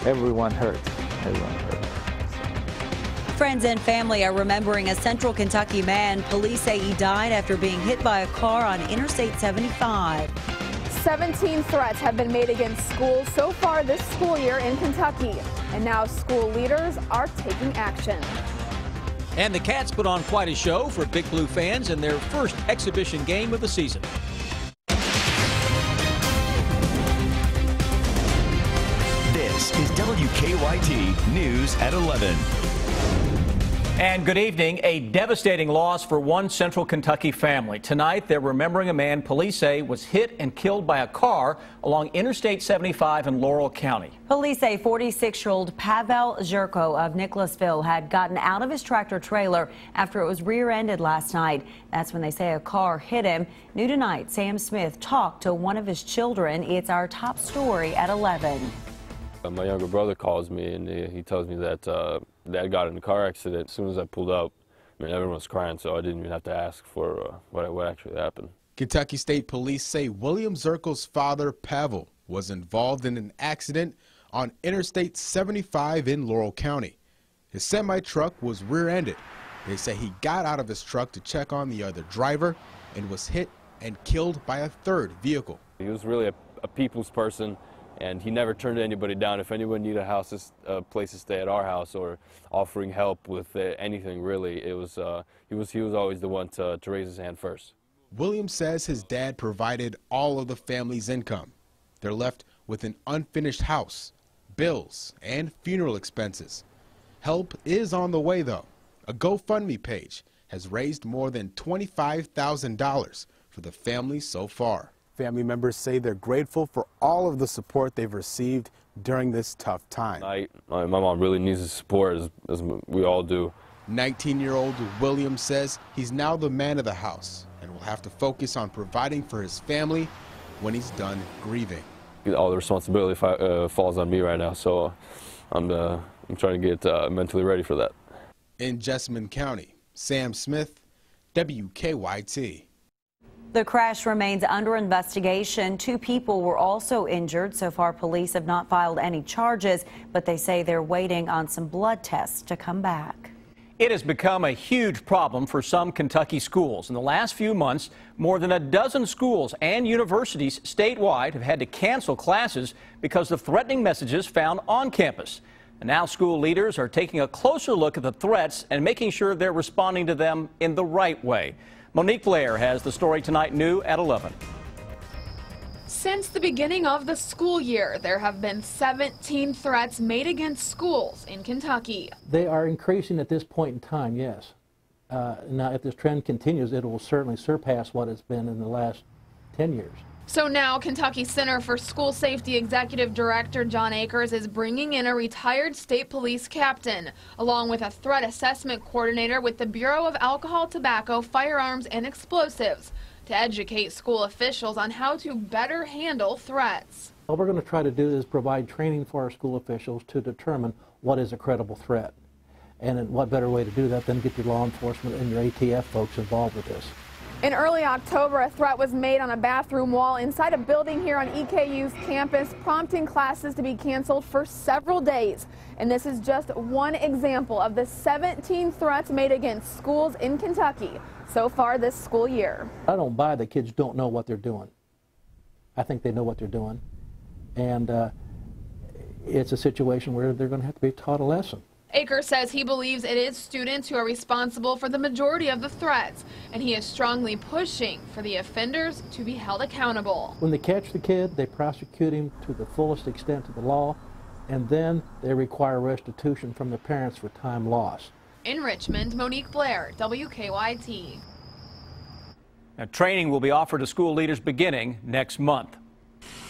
everyone hurt. Everyone hurt. Friends and family are remembering a Central Kentucky man. Police say he died after being hit by a car on Interstate 75. 17 threats have been made against schools so far this school year in Kentucky. And now school leaders are taking action. And the Cats put on quite a show for Big Blue fans in their first exhibition game of the season. This is WKYT News at 11. And good evening. A devastating loss for one Central Kentucky family. Tonight, they're remembering a man police say was hit and killed by a car along Interstate 75 in Laurel County. Police say 46-year-old Pavel Zherko of Nicholasville had gotten out of his tractor trailer after it was rear-ended last night. That's when they say a car hit him. New tonight, Sam Smith talked to one of his children. It's our top story at 11. My younger brother calls me and he tells me that Dad got in a car accident. As soon as I pulled up, I mean, everyone was crying, so I didn't even have to ask for what actually happened. Kentucky State Police say William Zherko's father, Pavel, was involved in an accident on Interstate 75 in Laurel County. His semi-truck was rear-ended. They say he got out of his truck to check on the other driver and was hit and killed by a third vehicle. He was really a people's person, and he never turned anybody down. If anyone needed a place to stay at our house or offering help with anything, really, he was always the one to raise his hand first. William says his dad provided all of the family's income. They're left with an unfinished house, bills, and funeral expenses. Help is on the way, though. A GoFundMe page has raised more than $25,000 for the family so far. Family members say they're grateful for all of the support they've received during this tough time. My mom really needs the support, as we all do. 19-year-old William says he's now the man of the house and will have to focus on providing for his family when he's done grieving. All the responsibility falls on me right now, so I'm trying to get mentally ready for that. In Jessamine County, Sam Smith, WKYT. The crash remains under investigation. 2 people were also injured. So far, police have not filed any charges, but they say they're waiting on some blood tests to come back. It has become a huge problem for some Kentucky schools. In the last few months, more than a dozen schools and universities statewide have had to cancel classes because of threatening messages found on campus. And now school leaders are taking a closer look at the threats and making sure they're responding to them in the right way. Monique Blair has the story tonight, new at 11. Since the beginning of the school year, there have been 17 threats made against schools in Kentucky. They are increasing at this point in time, yes. Now, if this trend continues, it will certainly surpass what it's been in the last 10 years. So now Kentucky Center for School Safety Executive Director John Akers is bringing in a retired state police captain, along with a threat assessment coordinator with the Bureau of Alcohol, Tobacco, Firearms, and Explosives, to educate school officials on how to better handle threats. What we're going to try to do is provide training for our school officials to determine what is a credible threat. And what better way to do that than get your law enforcement and your ATF folks involved with this. In early October, a threat was made on a bathroom wall inside a building here on EKU's campus, prompting classes to be canceled for several days. And this is just one example of the 17 threats made against schools in Kentucky so far this school year. I don't buy the kids don't know what they're doing. I think they know what they're doing. And it's a situation where they're going to have to be taught a lesson. Akers says he believes it is students who are responsible for the majority of the threats, and he is strongly pushing for the offenders to be held accountable. When they catch the kid, they prosecute him to the fullest extent of the law, and then they require restitution from the parents for time lost. In Richmond, Monique Blair, WKYT. Now, training will be offered to school leaders beginning next month.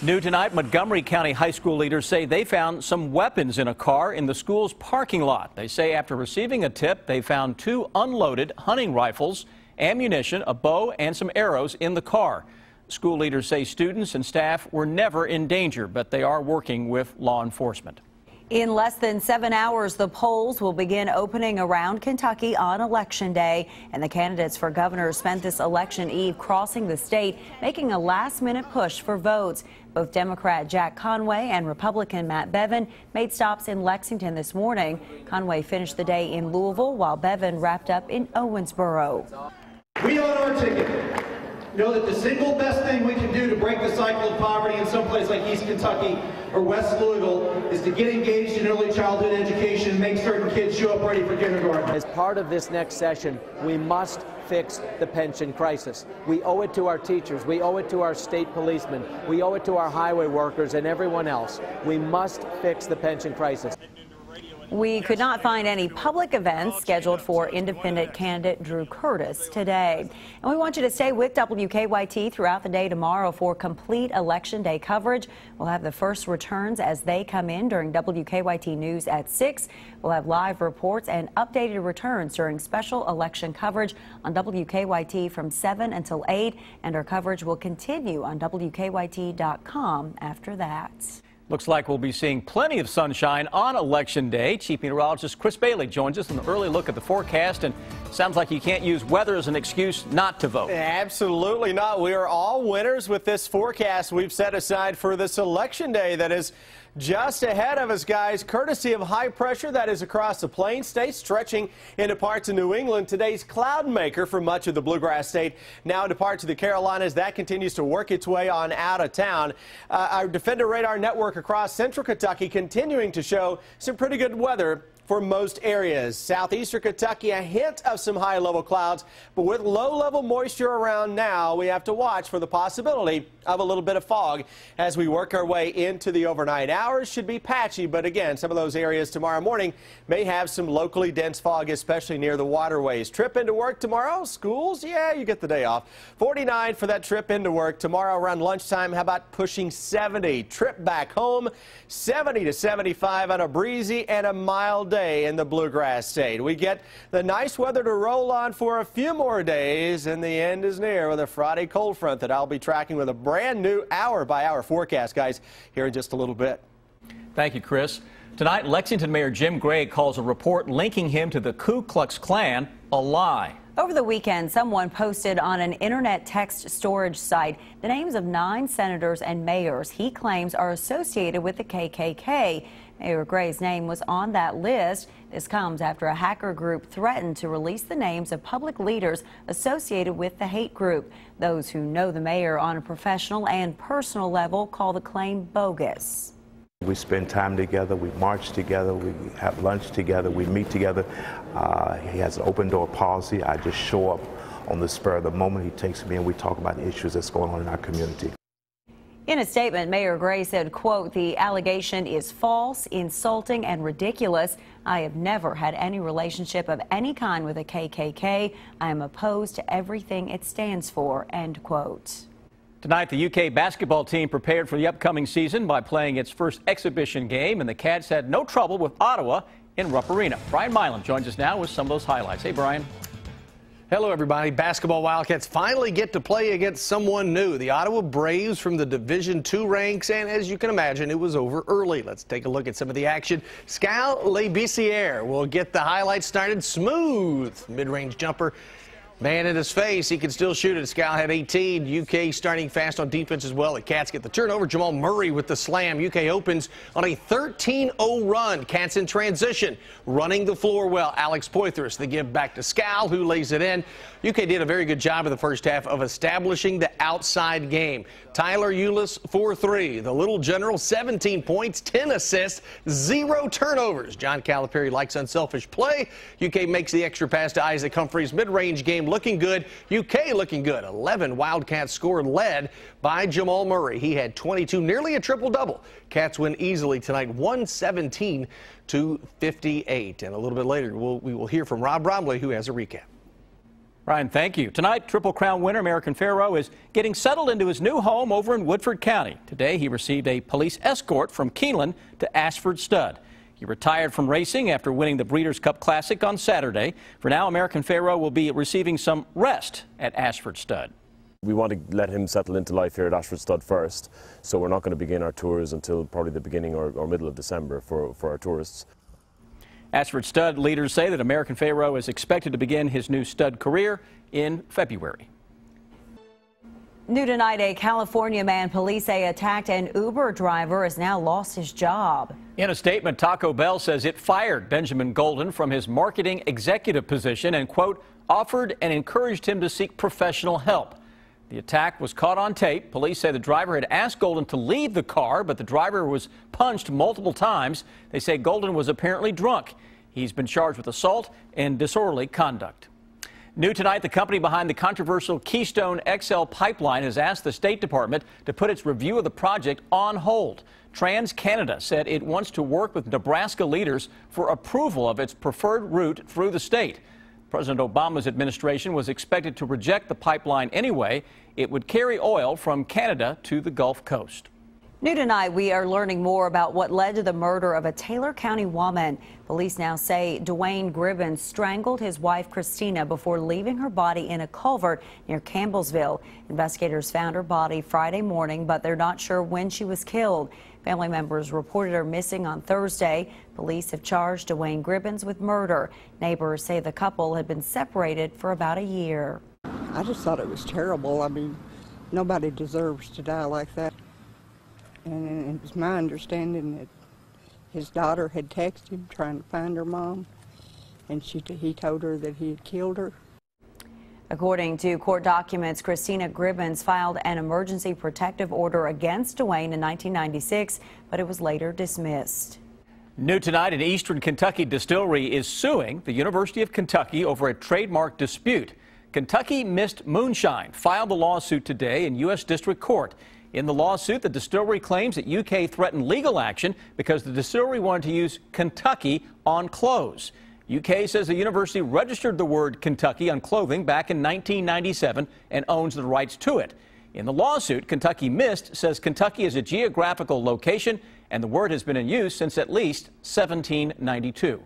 New tonight, Montgomery County high school leaders say they found some weapons in a car in the school's parking lot. They say after receiving a tip, they found 2 unloaded hunting rifles, ammunition, a bow, and some arrows in the car. School leaders say students and staff were never in danger, but they are working with law enforcement. In less than 7 hours, the polls will begin opening around Kentucky on Election Day, and the candidates for governor spent this election eve crossing the state, making a last-minute push for votes. Both Democrat Jack Conway and Republican Matt Bevin made stops in Lexington this morning. Conway finished the day in Louisville, while Bevin wrapped up in Owensboro. We own our ticket. Know that the single best thing we can do to break the cycle of poverty in some place like East Kentucky or West Louisville is to get engaged in early childhood education and make certain kids show up ready for kindergarten. As part of this next session, we must fix the pension crisis. We owe it to our teachers. We owe it to our state policemen. We owe it to our highway workers and everyone else. We must fix the pension crisis. We could not find any public events scheduled for independent candidate Drew Curtis today. And we want you to stay with WKYT throughout the day tomorrow for complete Election Day coverage. We'll have the first returns as they come in during WKYT News at 6. We'll have live reports and updated returns during special election coverage on WKYT from 7 until 8. And our coverage will continue on WKYT.com after that. Looks like we'll be seeing plenty of sunshine on Election Day. Chief Meteorologist Chris Bailey joins us with an early look at the forecast, and sounds like you can't use weather as an excuse not to vote. Absolutely not. We are all winners with this forecast we've set aside for this Election Day that is just ahead of us, guys, courtesy of high pressure that is across the Plain States, stretching into parts of New England. Today's cloud maker for much of the Bluegrass State, now into parts of the Carolinas. That continues to work its way on out of town. Our Defender Radar network across central Kentucky continuing to show some pretty good weather for most areas. Southeastern Kentucky, a hint of some high-level clouds, but with low-level moisture around now, we have to watch for the possibility of a little bit of fog as we work our way into the overnight hours. Should be patchy, but again, some of those areas tomorrow morning may have some locally dense fog, especially near the waterways. Trip into work tomorrow, schools, yeah, you get the day off. 49 for that trip into work. Tomorrow around lunchtime, how about pushing 70? Trip back home, 70 to 75 on a breezy and a mild day in the Bluegrass State. We get the nice weather to roll on for a few more days, and the end is near with a Friday cold front that I'll be tracking with a brand new hour-by-hour forecast, guys, here in just a little bit. Thank you, Chris. Tonight, Lexington Mayor Jim Gray calls a report linking him to the Ku Klux Klan a lie. Over the weekend, someone posted on an internet text storage site the names of 9 senators and mayors he claims are associated with the KKK. Mayor Gray's name was on that list. This comes after a hacker group threatened to release the names of public leaders associated with the hate group. Those who know the mayor on a professional and personal level call the claim bogus. We spend time together, we march together, we have lunch together, we meet together. He has an open door policy. I just show up on the spur of the moment. He takes me and we talk about the issues that's going on in our community. In a statement, Mayor Gray said, quote, "The allegation is false, insulting, and ridiculous. I have never had any relationship of any kind with the KKK. I am opposed to everything it stands for," end quote. Tonight, the UK basketball team prepared for the upcoming season by playing its first exhibition game, and the Cats had no trouble with Ottawa in Rupp Arena. Brian Milam joins us now with some of those highlights. Hey, Brian. Hello, everybody. Basketball Wildcats finally get to play against someone new. The Ottawa Braves from the Division II ranks, and as you can imagine, it was over early. Let's take a look at some of the action. Scal Labissiere will get the highlights started. Smooth mid-range jumper. Man in his face, he can still shoot it. Scal had 18. UK starting fast on defense as well. The Cats get the turnover. Jamal Murray with the slam. UK opens on a 13-0 run. Cats in transition, running the floor well. Alex Poitras, the give back to Scal, who lays it in. UK did a very good job in the first half of establishing the outside game. Tyler Eulis, 4-3. The Little General, 17 points, 10 assists, 0 turnovers. John Calipari likes unselfish play. UK makes the extra pass to Isaac Humphreys. Mid-range game looking good. UK looking good. 11 Wildcats scored, led by Jamal Murray. He had 22, nearly a triple-double. Cats win easily tonight, 117-58. And a little bit later, we will hear from Rob Bromley, who has a recap. Ryan, thank you. Tonight, Triple Crown winner American Pharoah is getting settled into his new home over in Woodford County. Today, he received a police escort from Keeneland to Ashford Stud. He retired from racing after winning the Breeders' Cup Classic on Saturday. For now, American Pharoah will be receiving some rest at Ashford Stud. We want to let him settle into life here at Ashford Stud first, so we're not going to begin our tours until probably the beginning or middle of December for our tourists. Ashford Stud leaders say that American Pharoah is expected to begin his new stud career in February. New tonight, a California man police say attacked an Uber driver has now lost his job. In a statement, Taco Bell says it fired Benjamin Golden from his marketing executive position and, quote, offered and encouraged him to seek professional help. The attack was caught on tape. Police say the driver had asked Golden to leave the car, but the driver was punched multiple times. They say Golden was apparently drunk. He's been charged with assault and disorderly conduct. New tonight, the company behind the controversial Keystone XL pipeline has asked the State Department to put its review of the project on hold. TransCanada said it wants to work with Nebraska leaders for approval of its preferred route through the state. President Obama's administration was expected to reject the pipeline anyway. It would carry oil from Canada to the Gulf Coast. New tonight, we are learning more about what led to the murder of a Taylor County woman. Police now say Dwayne Gribbins strangled his wife Christina before leaving her body in a culvert near Campbellsville. Investigators found her body Friday morning, but they're not sure when she was killed. Family members reported her missing on Thursday. Police have charged Dwayne Gribbins with murder. Neighbors say the couple had been separated for about a year. I just thought it was terrible. I mean, nobody deserves to die like that. And it was my understanding that his daughter had texted him trying to find her mom, and he told her that he had killed her. According to court documents, Christina Gribbins filed an emergency protective order against Dwayne in 1996, but it was later dismissed. New tonight, an Eastern Kentucky distillery is suing the University of Kentucky over a trademark dispute. Kentucky Mist Moonshine filed the lawsuit today in U.S. District Court. In the lawsuit, the distillery claims that UK threatened legal action because the distillery wanted to use Kentucky on clothes. UK says the university registered the word Kentucky on clothing back in 1997 and owns the rights to it. In the lawsuit, Kentucky Mist says Kentucky is a geographical location and the word has been in use since at least 1792.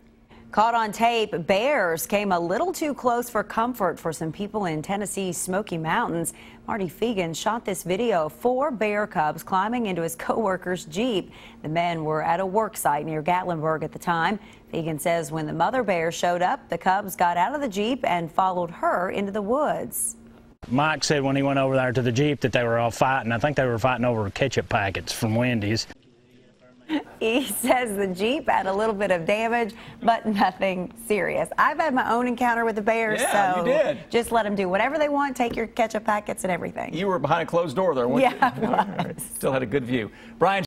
Caught on tape, bears came a little too close for comfort for some people in Tennessee's Smoky Mountains. Marty Fegan shot this video of 4 bear cubs climbing into his co-worker's Jeep. The men were at a work site near Gatlinburg at the time. Fegan says when the mother bear showed up, the cubs got out of the Jeep and followed her into the woods. Mike said when he went over there to the Jeep that they were all fighting. I think they were fighting over ketchup packets from Wendy's. He says the Jeep had a little bit of damage, but nothing serious. I've had my own encounter with the bears, yeah, so you did. Just let them do whatever they want. Take your ketchup packets and everything. You were behind a closed door there, weren't you? Yeah, I was. Still had a good view. Brian.